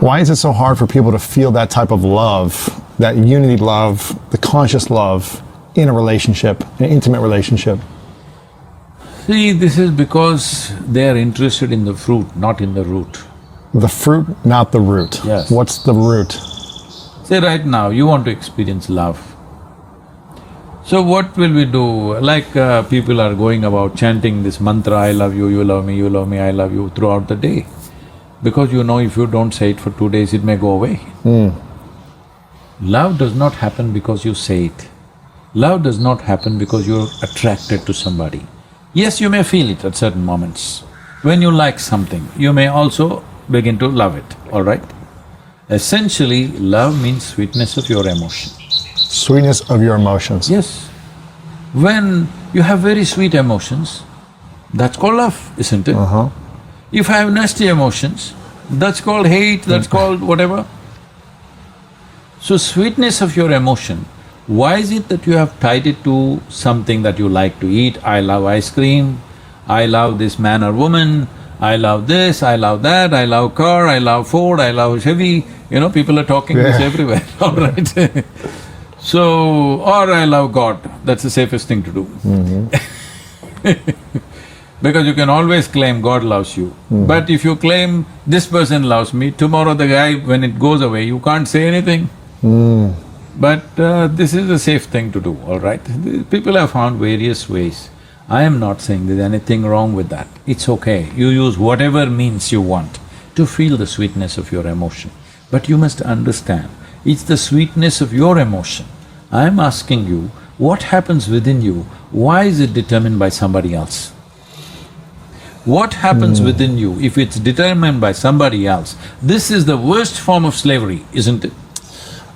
Why is it so hard for people to feel that type of love, that unity love, the conscious love in a relationship, an intimate relationship? See, this is because they are interested in the fruit, not in the root. The fruit, not the root. Yes. What's the root? Say right now, you want to experience love. So what will we do? Like people are going about chanting this mantra, I love you, you love me, I love you throughout the day. Because you know if you don't say it for 2 days, it may go away. Love does not happen because you say it. Love does not happen because you're attracted to somebody. Yes, you may feel it at certain moments. When you like something, you may also begin to love it, all right? Essentially, love means sweetness of your emotion. Sweetness of your emotions. Yes. When you have very sweet emotions, that's called love, isn't it? If I have nasty emotions, that's called hate, that's called whatever. So sweetness of your emotion, why is it that you have tied it to something that you like to eat? I love ice cream, I love this man or woman, I love this, I love that, I love car, I love Ford, I love Chevy, you know, people are talking this everywhere, all right? So, or I love God, that's the safest thing to do. Because you can always claim God loves you. But if you claim this person loves me, tomorrow the guy, when it goes away, you can't say anything. But this is a safe thing to do, all right? People have found various ways. I am not saying there's anything wrong with that. It's okay. You use whatever means you want to feel the sweetness of your emotion. But you must understand, it's the sweetness of your emotion. I'm asking you, what happens within you? Why is it determined by somebody else? What happens within you if it's determined by somebody else? This is the worst form of slavery, isn't it?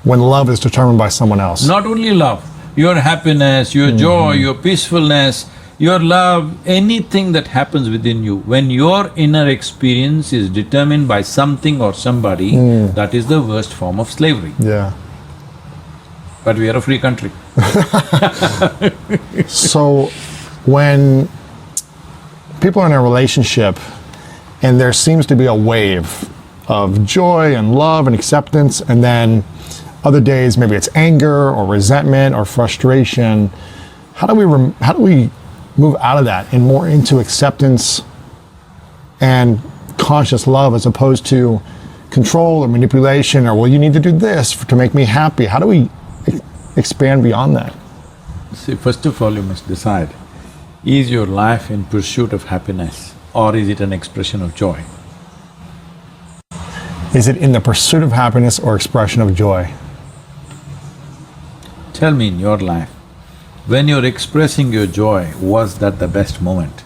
When love is determined by someone else. Not only love, your happiness, your joy, your peacefulness, your love, anything that happens within you, when your inner experience is determined by something or somebody, that is the worst form of slavery. Yeah. But we are a free country. So, when people are in a relationship and there seems to be a wave of joy and love and acceptance, and then other days maybe it's anger or resentment or frustration, how do we move out of that and more into acceptance and conscious love as opposed to control or manipulation or, well, you need to do this to make me happy? How do we expand beyond that? See, first of all, you must decide, is your life in pursuit of happiness or is it an expression of joy? Is it in the pursuit of happiness or expression of joy? Tell me in your life, when you're expressing your joy, was that the best moment?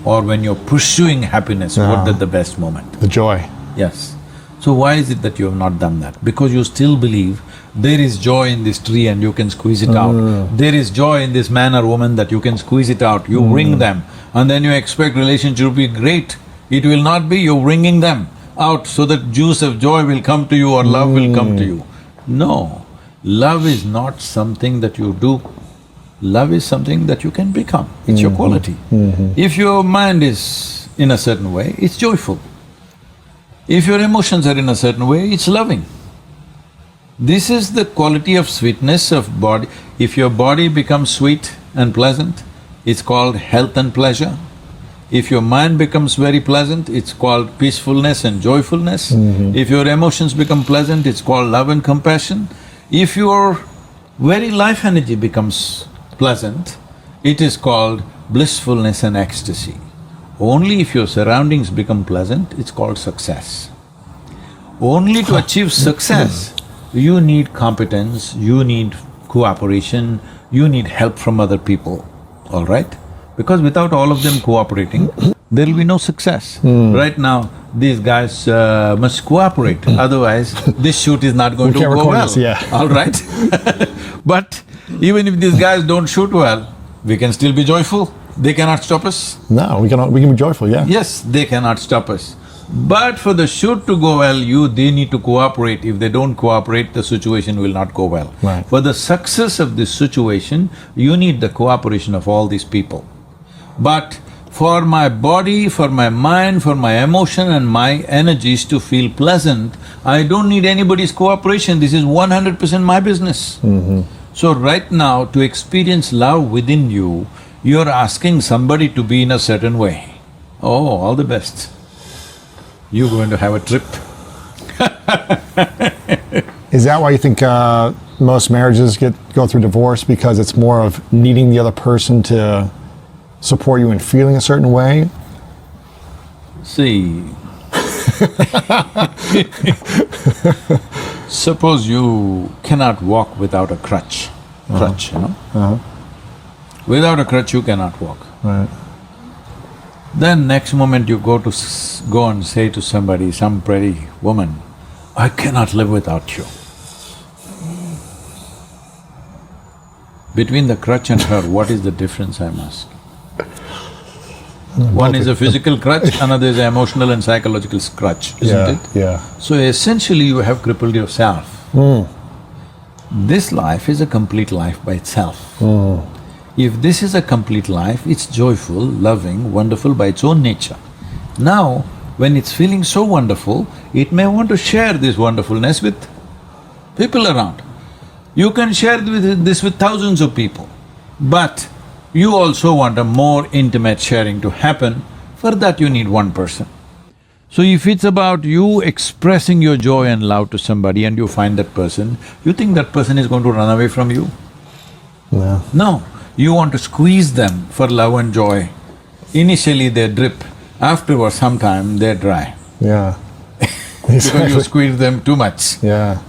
Or when you're pursuing happiness, was that the best moment? The joy. Yes. So why is it that you have not done that? Because you still believe there is joy in this tree and you can squeeze it out. There is joy in this man or woman that you can squeeze it out. You wring them and then you expect relationship to be great. It will not be, you're wringing them out so that juice of joy will come to you or love will come to you. No, love is not something that you do. Love is something that you can become, it's your quality. If your mind is in a certain way, it's joyful. If your emotions are in a certain way, it's loving. This is the quality of sweetness of body. If your body becomes sweet and pleasant, it's called health and pleasure. If your mind becomes very pleasant, it's called peacefulness and joyfulness. If your emotions become pleasant, it's called love and compassion. If your very life energy becomes pleasant, it is called blissfulness and ecstasy. Only if your surroundings become pleasant, it's called success. Only to achieve success, you need competence, you need cooperation, you need help from other people, all right? Because without all of them cooperating, there'll be no success. Right now, these guys must cooperate, otherwise this shoot is not going to go well, all right? But even if these guys don't shoot well, we can still be joyful. They cannot stop us. No, we can be joyful, yeah. Yes, they cannot stop us. But for the shoot to go well, they need to cooperate. If they don't cooperate, the situation will not go well. Right. For the success of this situation, you need the cooperation of all these people. But For my body, for my mind, for my emotion and my energies to feel pleasant, I don't need anybody's cooperation, this is 100% my business. So right now, to experience love within you, you're asking somebody to be in a certain way. Oh, all the best. You're going to have a trip. Is that why you think most marriages go through divorce? Because it's more of needing the other person to support you in feeling a certain way? See, suppose you cannot walk without a crutch, you know? Without a crutch you cannot walk. Right. Then next moment you go and say to somebody, some pretty woman, I cannot live without you. Between the crutch and her, what is the difference, I must? One is a physical crutch, another is an emotional and psychological crutch, isn't it? Yeah. So essentially you have crippled yourself. This life is a complete life by itself. If this is a complete life, it's joyful, loving, wonderful by its own nature. Now, when it's feeling so wonderful, it may want to share this wonderfulness with people around. You can share this with thousands of people, but you also want a more intimate sharing to happen. For that you need one person. So if it's about you expressing your joy and love to somebody and you find that person, you think that person is going to run away from you? No. No, you want to squeeze them for love and joy. Initially they drip, afterwards sometime they're dry. Yeah. Because you squeeze them too much. Yeah.